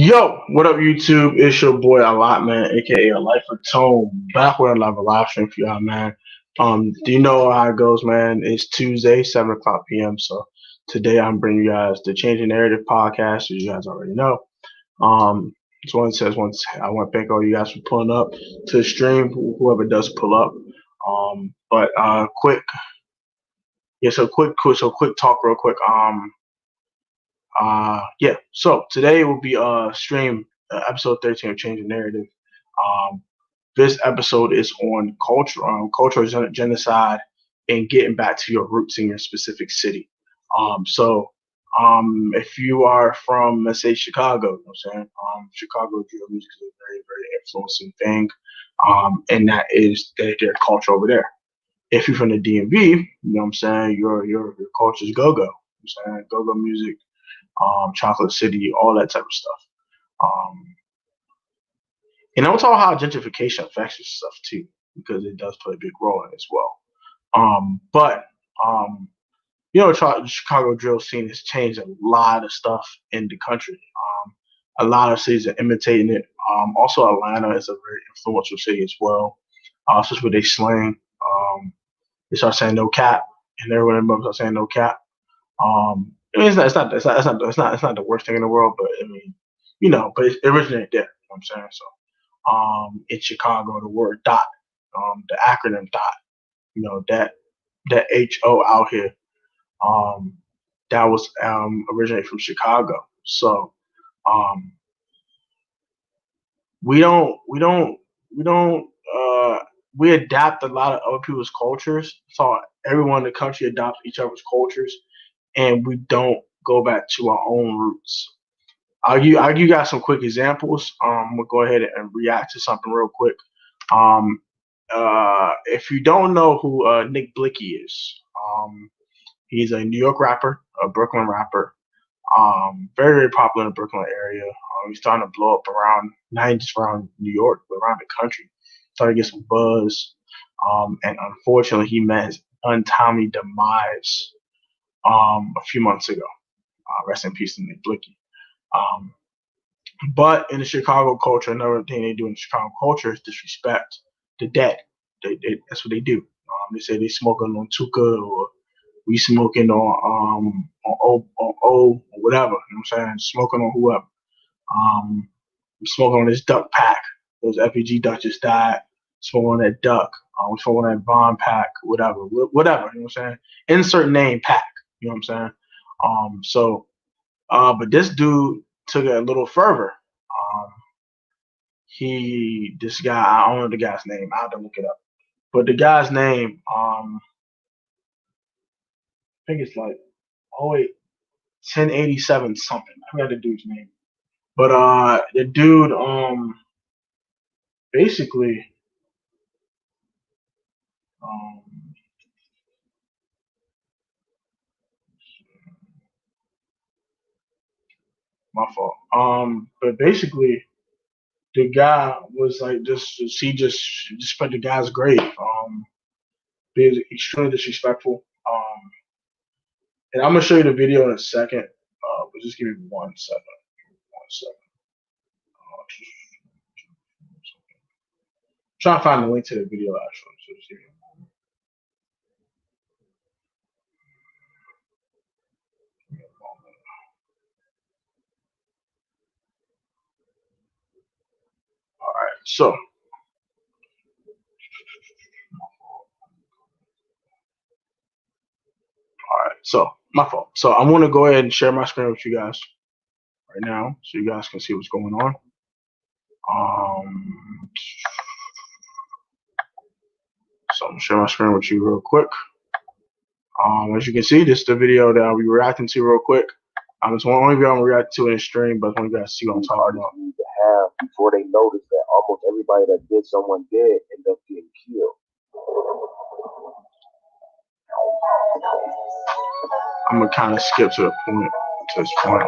Yo, what up, YouTube? It's your boy A.L.O.T, man, aka A Life of Tone, back with another live stream for y'all, man. Do you know how it goes, man? It's Tuesday, 7 o'clock p.m. So today I'm bringing you guys the Changing Narrative podcast, as you guys already know. So once I want to thank all you guys for pulling up to the stream, whoever does pull up. But quick, yeah. So quick talk, real quick. Yeah. So today will be stream episode 13 of Changing Narrative. Um, this episode is on cultural genocide and getting back to your roots in your specific city. If you are from, let's say, Chicago, you know what I'm saying? Chicago drill music is a very, very influencing thing, and that is their culture over there. If you're from the DMV, you know what I'm saying, your culture's go-go. You know what I'm saying? Go-go music, Chocolate City, all that type of stuff. Um, and I'll talk how gentrification affects this stuff too, because it does play a big role in it as well. But the Chicago drill scene has changed a lot of stuff in the country. A lot of cities are imitating it. Also, Atlanta is a very influential city as well, especially with their slang. They start saying no cap, and everyone in the start saying no cap. I mean, it's not the worst thing in the world, but I mean, but it originated there. You know what I'm saying? So, in Chicago, the word dot, the acronym dot, that HO out here, um, that was originated from Chicago. So, um, we don't, we don't, we don't, we adapt a lot of other people's cultures. So everyone in the country adopts each other's cultures, and we don't go back to our own roots. I'll give you guys some quick examples. We'll go ahead and react to something real quick. Um, if you don't know who Nick Blicky is, he's a New York rapper, a Brooklyn rapper. Very, very popular in the Brooklyn area. He's starting to blow up around, not just around New York, but around the country. Starting to get some buzz. And unfortunately, he met his untimely demise a few months ago. Rest in peace to Nick Blicky. Um, but in the Chicago culture, another thing they do in the Chicago culture is disrespect the dead. That's what they do. They say they smoking on Tuka, or we smoking on O or whatever. You know what I'm saying? Smoking on whoever. Smoking on this duck pack. Those FPG ducks just died. Smoking on that duck. Smoking on that Bond pack. Whatever. Whatever. You know what I'm saying? Insert name pack. You know what I'm saying? But this dude took it a little further. This guy, I don't know the guy's name. I have to look it up. But the guy's name, I think it's like, 1087 something. I forgot the dude's name. But the dude, basically, um, my fault. But basically, the guy was like he just put the guy's grave. Being extremely disrespectful. And I'm gonna show you the video in a second. But just give me 1 second. 1 second. Trying to find the link to the video actually. So just give me a moment. All right. So. All right, so my fault. So I'm gonna go ahead and share my screen with you guys right now, so you guys can see what's going on. So I'm gonna share my screen with you real quick. As you can see, this is the video that I'll be reacting to real quick. It's the only video I'm gonna react to in the stream, but I want you guys to see what I'm talking about. Need to have before they notice that almost everybody that did someone dead end up getting killed. I'm gonna kind of skip to this point.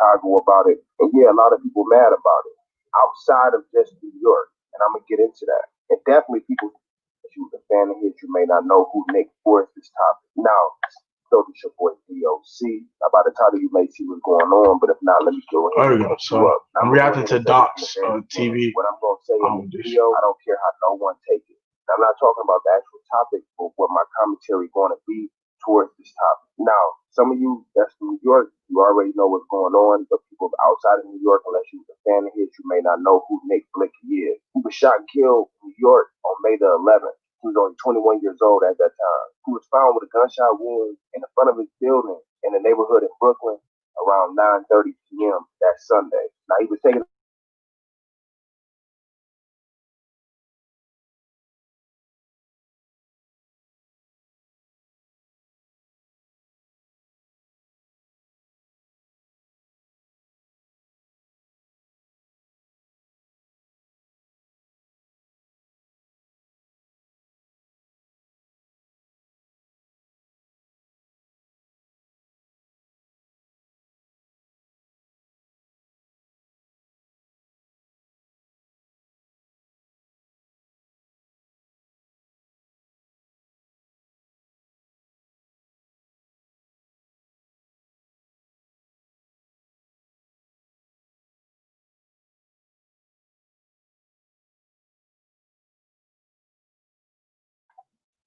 How I go about it, and yeah, a lot of people mad about it outside of just New York, and I'm gonna get into that. And definitely people, if you're a fan of his, you may not know who Nick for this topic. Now, So it's your boy DOC. Now, by the title, you may see what's going on, but if not, let me go ahead There and we go. catch you So up. Now, I'm I'm going to go reacting ahead to and say this from Doc's the very beginning. TV. What I'm going to say in this video, I don't care how no one take it. Now, I'm not talking about the actual topic, but what my commentary going to be towards this topic. Now, some of you that's from New York, you already know what's going on, but people outside of New York, unless you was a fan of his, you may not know who Nick Blicky is. He was shot and killed in New York on May the 11th. He was only 21 years old at that time. He was found with a gunshot wound in the front of his building in the neighborhood in Brooklyn around 9:30 p.m. that Sunday. Now, he was taken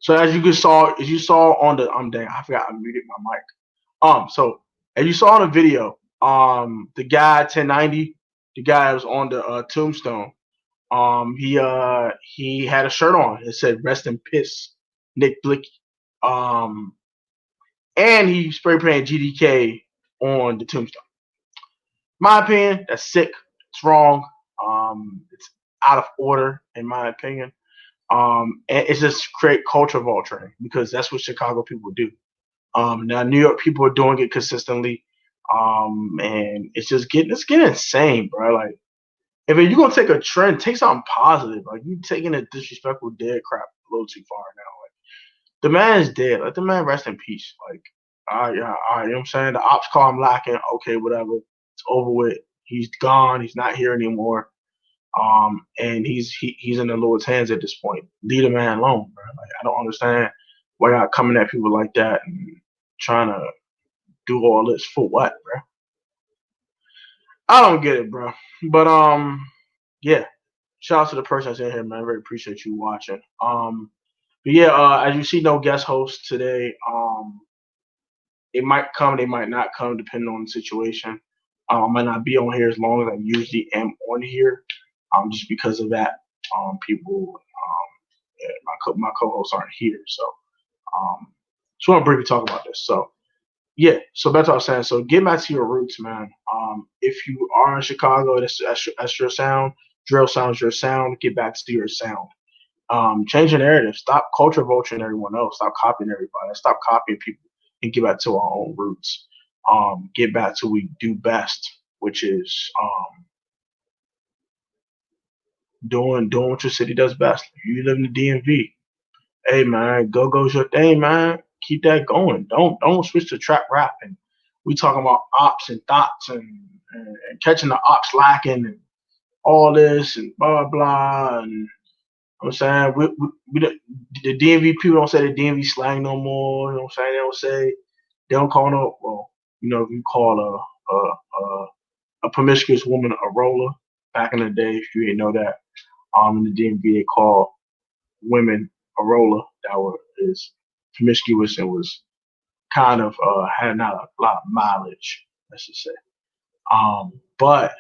So as you saw on the dang, I forgot I muted my mic. So as you saw in the video, the guy 1090, the guy was on the tombstone. He had a shirt on. It said "Rest in Piss, Nick Blicky." And he spray painted GDK on the tombstone. My opinion, that's sick. It's wrong. It's out of order, in my opinion. And it's just create culture vulturing because that's what Chicago people do. Now New York people are doing it consistently, and it's getting insane, bro. Like if you're gonna take a trend, take something positive. Like you taking a disrespectful dead crap a little too far now. Like the man is dead. Let the man rest in peace. Like yeah, all right, you know what I'm saying? The ops call him lacking. Okay, whatever. It's over with. He's gone. He's not here anymore. And he's in the Lord's hands at this point. Leave the man alone, bro. Like I don't understand why y'all coming at people like that and trying to do all this for what, bro? I don't get it, bro. But yeah. Shout out to the person that's in here, man. I really appreciate you watching. But yeah, as you see, no guest host today. It might come, they might not come, depending on the situation. I might not be on here as long as I usually am on here, just because of that. People, yeah, my co-hosts aren't here, so just want to briefly talk about this. So yeah, so that's what I was saying. So get back to your roots, man. If you are in Chicago, that's your sound. Drill sounds your sound. Get back to your sound. Change your narrative. Stop culture vulturing everyone else. Stop copying everybody. Stop copying people and get back to our own roots. Get back to what we do best, which is doing what your city does best. If you live in the DMV, hey man, go's your thing, man. Keep that going. Don't switch to trap rap. And we talking about ops and thoughts and catching the ops lacking and all this and blah blah. And I'm saying the DMV people don't say the DMV slang no more. You know what I'm saying? They don't call no. Well, if you call a promiscuous woman a roller back in the day, if you didn't know that, in the DMV they call women a roller that is promiscuous and was kind of had not a lot of mileage, let's just say. But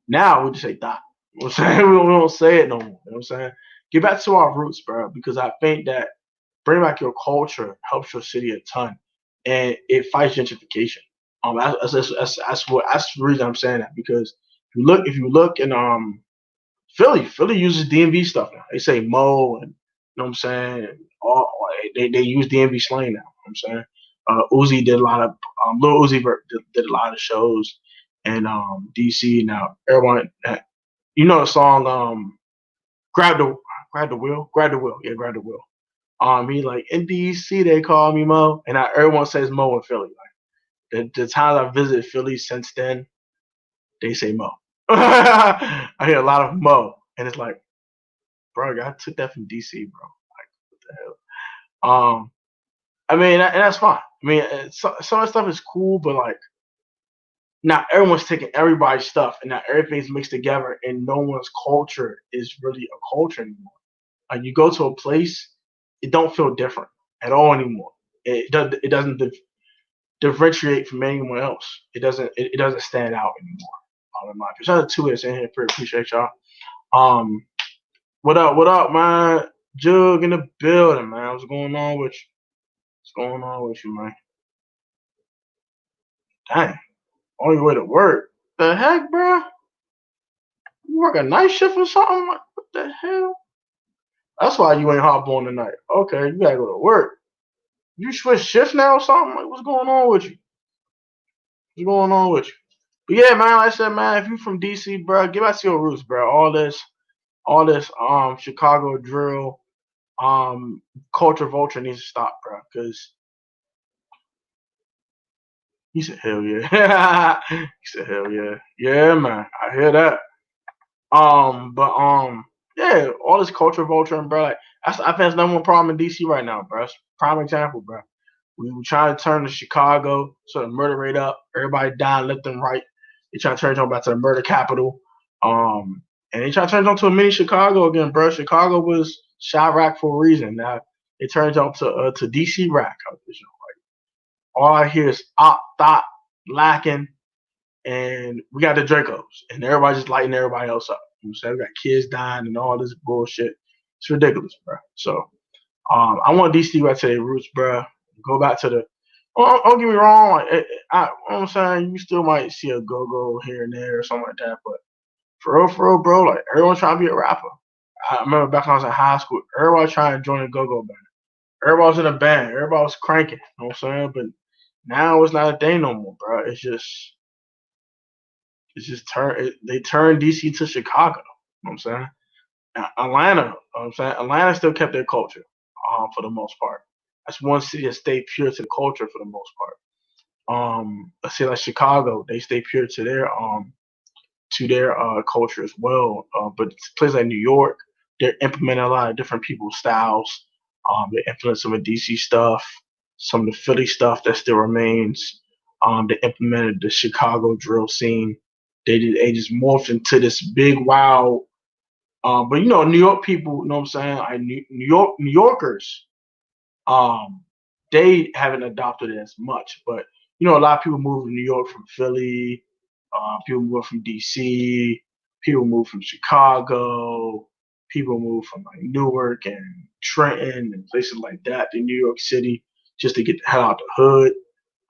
now we just say that. You know what I'm saying? We don't say it no more. You know what I'm saying? Get back to our roots, bro, because I think that bring back your culture helps your city a ton, and it fights gentrification. That's the reason I'm saying that because if you look in Philly uses DMV stuff now. They say Mo and you know what I'm saying. They use DMV slang now. You know what I'm saying. Uzi did a lot of Lil Uzi did a lot of shows in DC. Now everyone, the song grab the wheel, yeah, grab the wheel. He like in DC they call me Mo, and everyone says Mo in Philly. Like the times I visited Philly since then, they say Mo. I hear a lot of Mo, and it's like, bro, I took that from DC, bro. Like, what the hell? I mean, and that's fine. I mean, some of the stuff is cool, but like, not everyone's taking everybody's stuff, and not everything's mixed together, and no one's culture is really a culture anymore. Like, you go to a place, it don't feel different at all anymore. It doesn't differentiate from anyone else. It doesn't stand out anymore. In my opinion. Shout out to two in here. Appreciate y'all. Um, what up? What up, man? Jug in the building, man. What's going on with you? What's going on with you, man? Dang, on your way to work. The heck, bro? You work a night shift or something? What the hell? That's why you ain't hop on tonight. Okay, you gotta go to work. You switch shifts now or something? Like, what's going on with you? What's going on with you? But yeah, man, like I said, man, if you from DC, bro, get back to your roots, bro. All this Chicago drill, culture vulture needs to stop, bro. Cause he said, hell yeah. He said, hell yeah. Yeah, man. I hear that. But yeah, all this culture vulture, bro. Like, I think that's number one problem in DC right now, bro. That's prime example, bro. We were trying to turn to Chicago, so the murder rate up, everybody dying left and right. They trying to turn it on back to the murder capital. And they trying to turn it on to a mini Chicago again, bro. Chicago was Chirac for a reason. Now it turns out to DC rack. All I hear is op, thought, lacking, and we got the Dracos, and everybody just lighting everybody else up. You know what I'm saying? We got kids dying and all this bullshit. It's ridiculous, bro. So I want DC to go back to their roots, bro. Go back to the. Well, don't get me wrong. Like, you know what I'm saying? You still might see a go-go here and there or something like that, but for real, bro, like, everyone's trying to be a rapper. I remember back when I was in high school, everybody trying to join a go-go band. Everybody was in a band. Everybody was cranking. You know what I'm saying? But now it's not a thing no more, bro. They turned DC to Chicago. You know what I'm saying? Atlanta, you know what I'm saying? Atlanta still kept their culture, for the most part. That's one city that stayed pure to the culture for the most part. Let's say like Chicago, they stay pure to their culture as well. But places like New York, they're implementing a lot of different people's styles. They implement some of DC stuff, some of the Philly stuff that still remains. They implemented the Chicago drill scene. They just morphed into this big wow. But New York people, you know what I'm saying? New Yorkers, um, they haven't adopted it as much. But a lot of people move to New York from Philly, people move from DC, people move from Chicago, people move from like Newark and Trenton and places like that to New York City just to get the hell out the hood.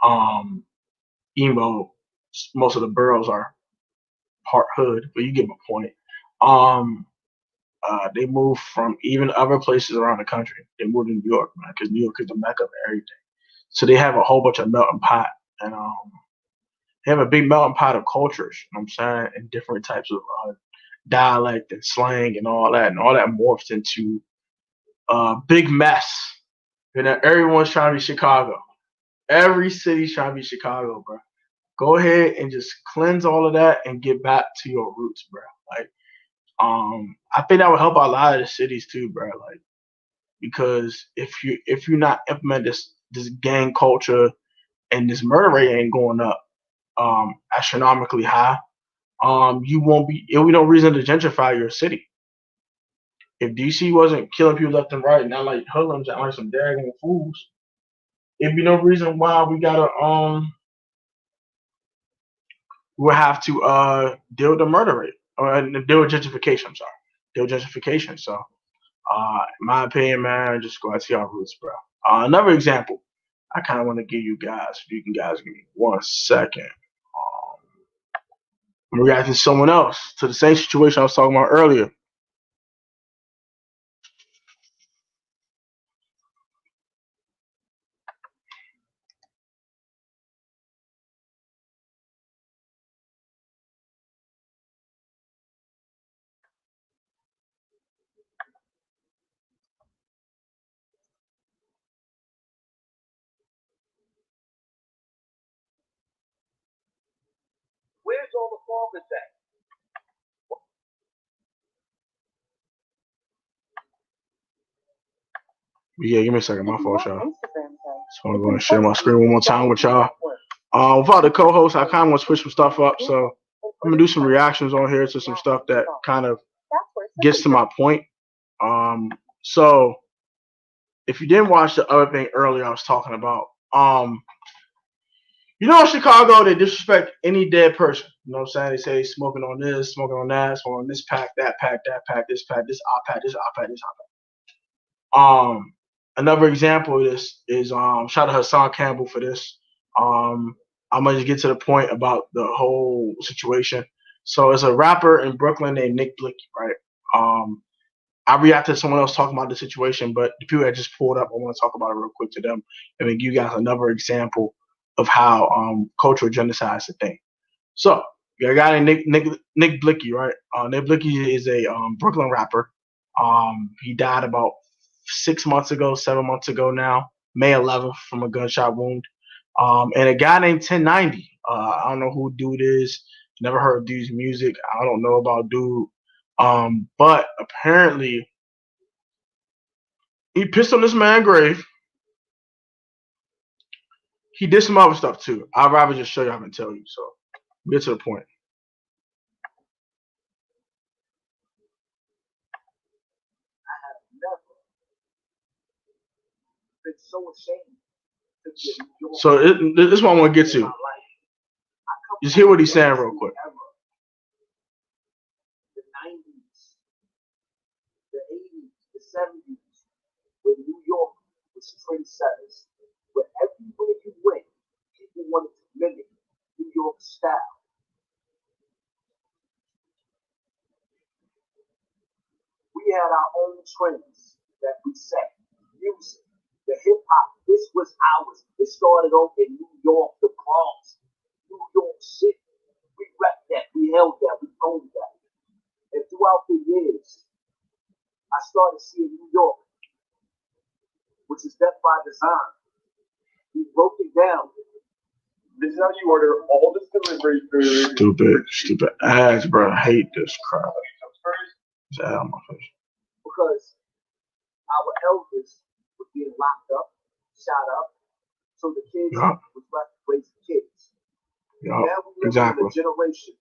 Um, Even though most of the boroughs are part hood, but you get my point. Um, they moved from even other places around the country. They moved to New York, man, because New York is the mecca of everything. So they have a whole bunch of melting pot, and they have a big melting pot of cultures. You know what I'm saying, and different types of dialect and slang and all that morphs into a big mess. And then everyone's trying to be Chicago. Every city's trying to be Chicago, bro. Go ahead and just cleanse all of that and get back to your roots, bro. Like, I think that would help a lot of the cities too, bro. Like, because if you not implement this gang culture and this murder rate ain't going up astronomically high, you won't be. It'll be no reason to gentrify your city. If DC wasn't killing people left and right, not like hoodlums and like some daggone fools, it'd be no reason why we'll have to deal with the murder rate or deal with gentrification. I'm sorry, deal with gentrification. So, in my opinion, man, just go out to our roots, bro. Another example, I kind of want to give you guys. If you can, guys, give me 1 second. I'm reacting to someone else to the same situation I was talking about earlier. Where's all the fathers at? Yeah, give me a second. My fault, y'all. So I'm going to share my screen one more time with y'all. Without the co-host, I kind of want to switch some stuff up. So I'm going to do some reactions on here to some stuff that kind of gets to my point. So if you didn't watch the other thing earlier I was talking about, you know, in Chicago, they disrespect any dead person. You know what I'm saying? They say smoking on this, smoking on that, smoking on this pack, that pack, that pack, this pack, this iPad, this iPad, this iPad. Another example of this is shout out to Hassan Campbell for this. I'm gonna just get to the point about the whole situation. So it's a rapper in Brooklyn named Nick Blicky, right? I reacted to someone else talking about the situation, but the people that just pulled up, I want to talk about it real quick to them and then give you guys another example of how cultural genocide is a thing. So you got a guy named Nick Blicky, right? Nick Blicky is a Brooklyn rapper. He died about 7 months ago now, May 11th, from a gunshot wound. And a guy named 1090. I don't know who dude is. Never heard of dude's music. I don't know about dude. But apparently he pissed on this man's grave. He did some other stuff too. I'd rather just show you and tell you. So get to the point. Been so ashamed to So this is what I want to get to. Just hear what he's saying real quick. The 90s, the 80s, the 70s, when New York was trendsetters, where everywhere you went, people wanted to mimic New York style. We had our own trends that we set. Music, the hip hop, this was ours. It started off in New York, the Bronx, New York City. We repped that, we held that, we owned that. And throughout the years, I started seeing New York, which is Death by Design. We broke it down. This is how you order all this delivery food. Stupid ass, bro. I hate this crap. It's out of my face. Because our elders were being locked up, shot up, so the kids was left to raise the kids. Now we live in a generation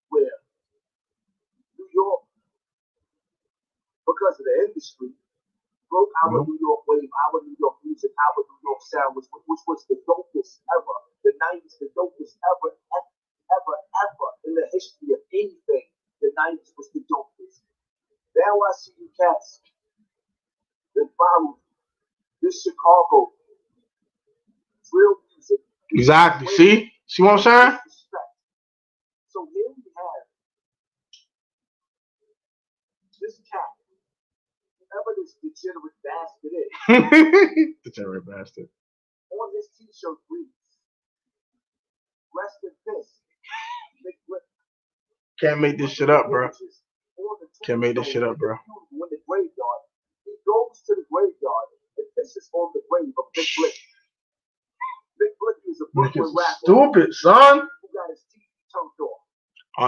where New York, because of the industry, broke our New York wave, our New York music, our New York sound, which was the dopest ever. The 90s, the dopest ever in the history of anything. The 90s was the dopest. Now I see you cats that follow this Chicago drill music. Exactly. See what I'm saying? So here we have this cat. Whoever this degenerate bastard is. Degenerate bastard. On his t-shirt reads, rest in peace. Can't make this shit up, bro. Can't make this shit up, bro. In the graveyard, he goes to the graveyard and pisses on the grave of Big Blick. Big Blick is a Brooklyn rapper. Stupid, son. Who got his teeth choked off. All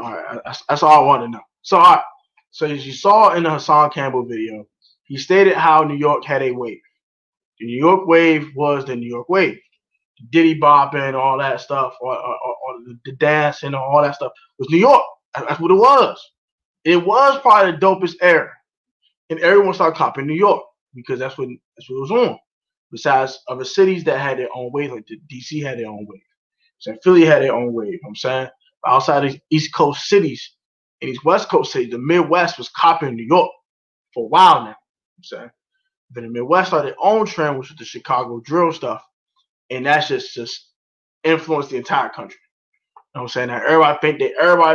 right. That's all I want to know. So, all right. So, as you saw in the Hassan Campbell video, he stated how New York had a wave. The New York wave was the New York wave. Diddy bopping, all that stuff, or the dancing, all that stuff was New York. That's what it was. It was probably the dopest era, and everyone started copying New York because that's what it was on. Besides other cities that had their own wave, like DC had their own wave, so Philly had their own wave. You know what I'm saying, but outside these East Coast cities and these West Coast cities, the Midwest was copying New York for a while now. You know what I'm saying, then the Midwest started their own trend, which was the Chicago drill stuff. And that's just influenced the entire country. You know what I'm saying? Now everybody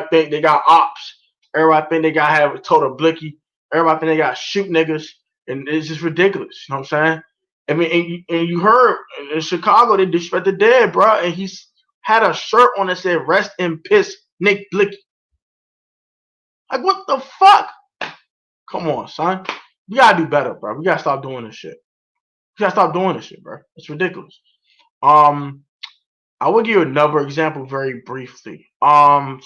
think they got ops. Everybody think they got to have a total blicky. Everybody think they got to shoot niggas. And it's just ridiculous. You know what I'm saying? I mean, and you heard in Chicago, they disrespect the dead, bro. And he's had a shirt on that said, rest in piss, Nick Blicky. Like, what the fuck? Come on, son. We got to do better, bro. We got to stop doing this shit. We got to stop doing this shit, bro. It's ridiculous. I will give you another example very briefly. In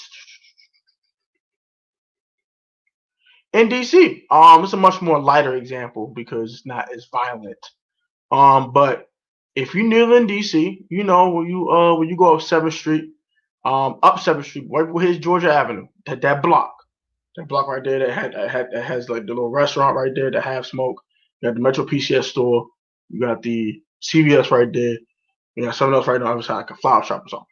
DC, it's a much more lighter example because it's not as violent. But if you live in DC, you know when you go up 7th Street, up 7th Street, right where his Georgia Avenue, that block. That block right there that has like the little restaurant right there that have smoke. You got the Metro PCS store. You got the CVS right there. You got something else right on the other side, like a flower shop or something.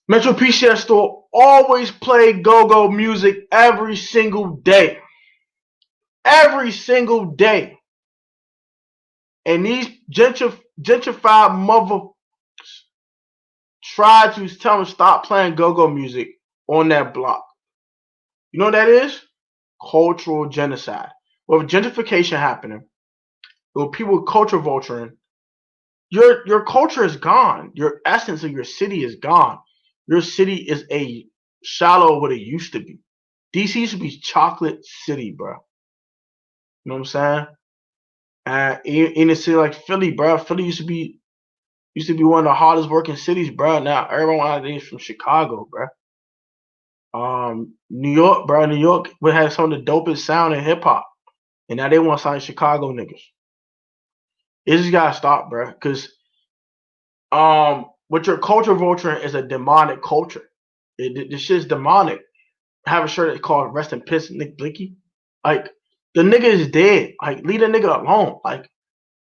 Metro PCS store always play go-go music every single day. Every single day. And these gentrified mother try to tell them stop playing go-go music on that block. You know what that is? Cultural genocide. With gentrification happening, with people culture vulturing, your culture is gone. Your essence of your city is gone. Your city is a shallow of what it used to be. DC used to be chocolate city, bro. You know what I'm saying? And in a city like Philly, bro, Philly used to be one of the hardest working cities, bro. Now everyone out there is from Chicago, bro. New York, bro. New York would have some of the dopest sound in hip hop, and now they want to sign Chicago niggas. It just gotta stop, bro. Cause what your culture vulturing is a demonic culture. This shit's demonic. I have a shirt that's called "Rest in Piss, Nick Blicky." Like the nigga is dead. Like leave the nigga alone. Like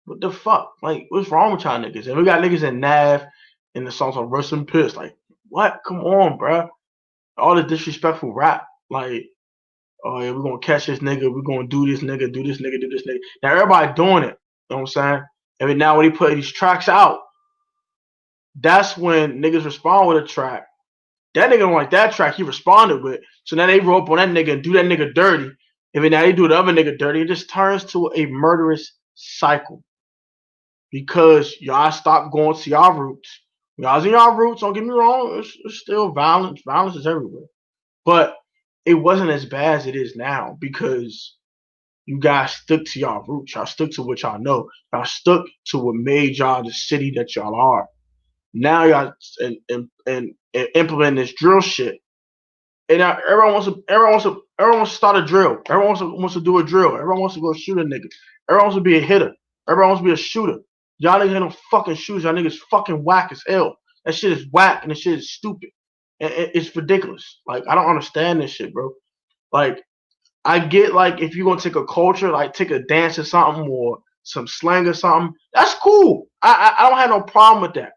what the fuck? Like what's wrong with y'all niggas? And we got niggas in Nav in the songs on "Rest in Piss." Like what? Come on, bro. All the disrespectful rap. Like oh yeah, we're gonna catch this nigga, we're gonna do this nigga, do this nigga, do this nigga. Now everybody doing it. You know what I'm saying? And now when he put these tracks out, that's when niggas respond with a track. That nigga don't like that track he responded with. So now they roll up on that nigga and do that nigga dirty. And then now they do the other nigga dirty. It just turns to a murderous cycle. Because y'all stop going to y'all roots. Y'all's in y'all roots, don't get me wrong, it's still violence. Violence is everywhere. But it wasn't as bad as it is now because you guys stuck to y'all roots. Y'all stuck to what y'all know. Y'all stuck to what made y'all the city that y'all are. Now y'all and implement this drill shit. And now everyone wants to start a drill. Everyone wants to do a drill. Everyone wants to go shoot a nigga. Everyone wants to be a hitter. Everyone wants to be a shooter. Y'all niggas ain't no fucking shooters. Y'all niggas fucking whack as hell. That shit is whack and that shit is stupid. And it's ridiculous. Like I don't understand this shit, bro. Like I get like if you're gonna take a culture, like take a dance or something or some slang or something, that's cool. I don't have no problem with that.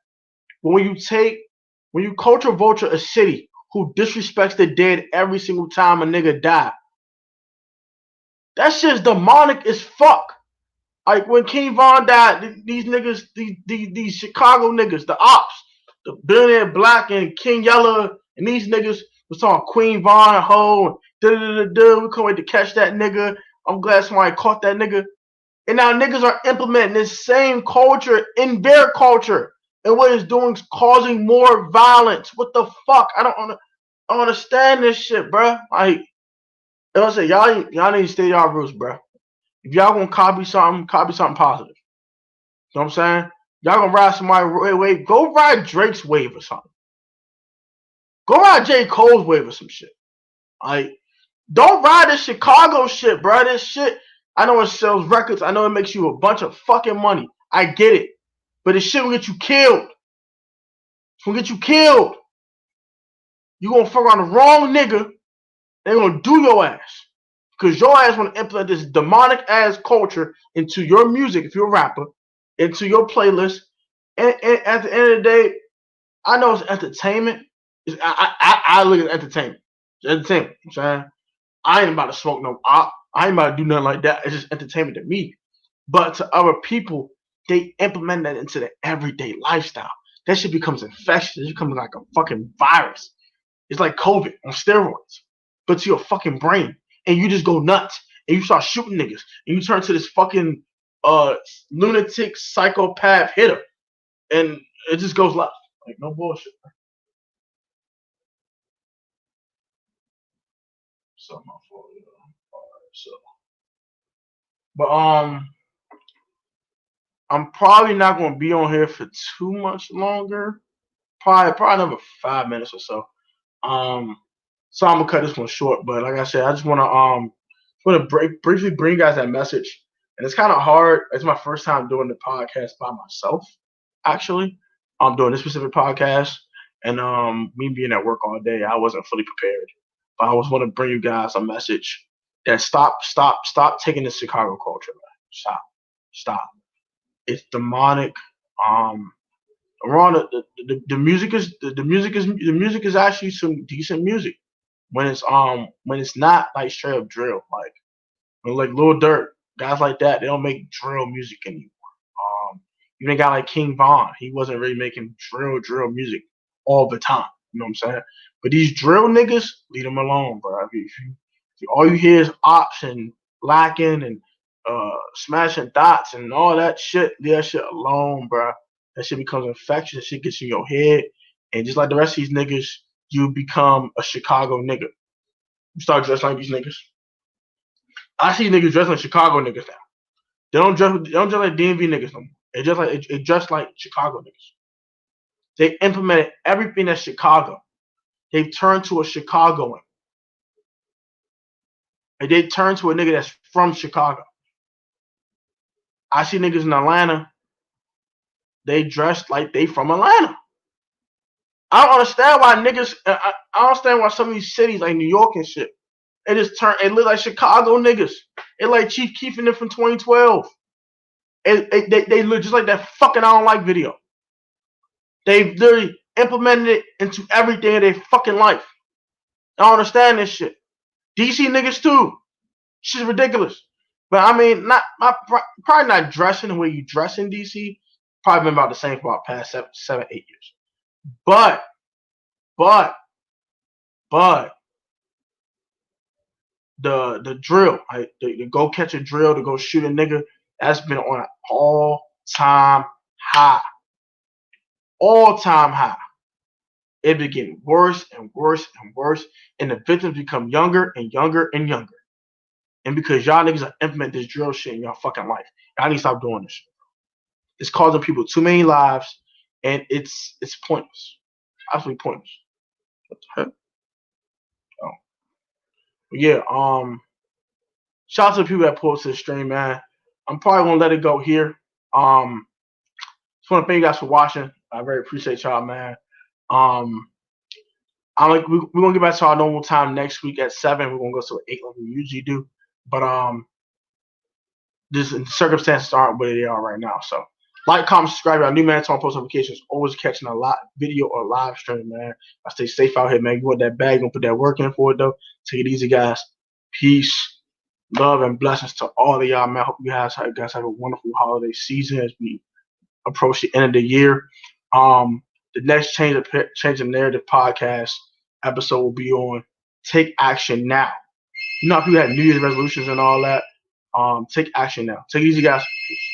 But when you culture vulture a city who disrespects the dead every single time a nigga die, that shit's demonic as fuck. Like when King Von died, these niggas, these Chicago niggas, the ops, the Billionaire Black and King Yella, and these niggas was talking Queen Von and Ho, we couldn't wait to catch that nigga. I'm glad somebody caught that nigga. And now niggas are implementing this same culture in their culture. And what it's doing is causing more violence. What the fuck? I don't understand this shit, bro. Like, I say, y'all need to stay y'all roots, bro. If y'all gonna copy something positive. You know what I'm saying? Y'all gonna ride somebody's wave, go ride Drake's wave or something. Go ride J. Cole's wave or some shit. Like, don't ride this Chicago shit, bro. This shit, I know it sells records. I know it makes you a bunch of fucking money. I get it. But this shit will get you killed. It's gonna get you killed. You gonna fuck around the wrong nigga. They're gonna do your ass. Because your ass wanna implement this demonic ass culture into your music, if you're a rapper, into your playlist. And at the end of the day, I know it's entertainment. I look at entertainment. It's entertainment. You know what I'm saying? I ain't about to smoke no op. I ain't about to do nothing like that. It's just entertainment to me. But to other people, they implement that into their everyday lifestyle. That shit becomes infectious. It becomes like a fucking virus. It's like COVID on steroids, but to your fucking brain. And you just go nuts. And you start shooting niggas. And you turn to this fucking lunatic psychopath hitter. And it just goes left. Like no bullshit. So my fault, you know. Alright, so but I'm probably not gonna be on here for too much longer. Probably another 5 minutes or so. So I'm gonna cut this one short. But like I said, I just wanna briefly bring you guys that message. And it's kind of hard. It's my first time doing the podcast by myself, actually. I'm doing this specific podcast. And me being at work all day, I wasn't fully prepared. But I was want to bring you guys a message that stop taking the Chicago culture, man. Stop. It's demonic. Um, we're on the music is the music is actually some decent music when it's not like straight up drill, like Lil Durk, guys like that, they don't make drill music anymore. Um, even a guy like King Von, he wasn't really making drill music all the time. You know what I'm saying? But these drill niggas, leave them alone, bro. If all you hear is ops and lacking and smashing dots and all that shit, leave that shit alone, bro. That shit becomes infectious. That shit gets in your head, and just like the rest of these niggas, you become a Chicago nigga. You start dressing like these niggas. I see niggas dressing like Chicago niggas now. They don't dress like DMV niggas no more. It dress like Chicago niggas. They implemented everything that's Chicago. They've turned to a Chicagoan. And they turned to a nigga that's from Chicago. I see niggas in Atlanta, they dress like they from Atlanta. I don't understand why niggas. I don't understand why some of these cities like New York and shit, it look like Chicago niggas. It like Chief Keef and them from 2012. They look just like that fucking I Don't Like video. They've literally implemented it into everything in their fucking life. I don't understand this shit. DC niggas too. Shit's ridiculous. But I mean, probably not dressing the way you dress in DC. Probably been about the same for about past 7, 8 years. But the drill, right? The go catch a drill, to go shoot a nigga, that's been on an all-time high. All-time high. It been getting worse and worse and worse, and the victims become younger and younger and younger. And because y'all niggas are implementing this drill shit in your fucking life, y'all need to stop doing this shit. It's causing people too many lives, and it's pointless. Absolutely pointless. What the heck? Oh. But yeah, shout out to the people that pulled to the stream, man. I'm probably gonna let it go here. Just want to thank you guys for watching. I very appreciate y'all, man. We're gonna get back to our normal time next week at 7. We're gonna go to 8 like we usually do. But this circumstances aren't what they are right now. So like, comment, subscribe. Our new man on post notifications. Always catching a lot video or live stream, man. I stay safe out here, man. You want that bag, gonna put that work in for it though. Take it easy, guys. Peace, love, and blessings to all of y'all, man. I hope you guys have a wonderful holiday season as we approach the end of the year. The next Change the Narrative podcast episode will be on Take Action Now. You know, if you have New Year's resolutions and all that, take action now. Take it easy, guys. Peace.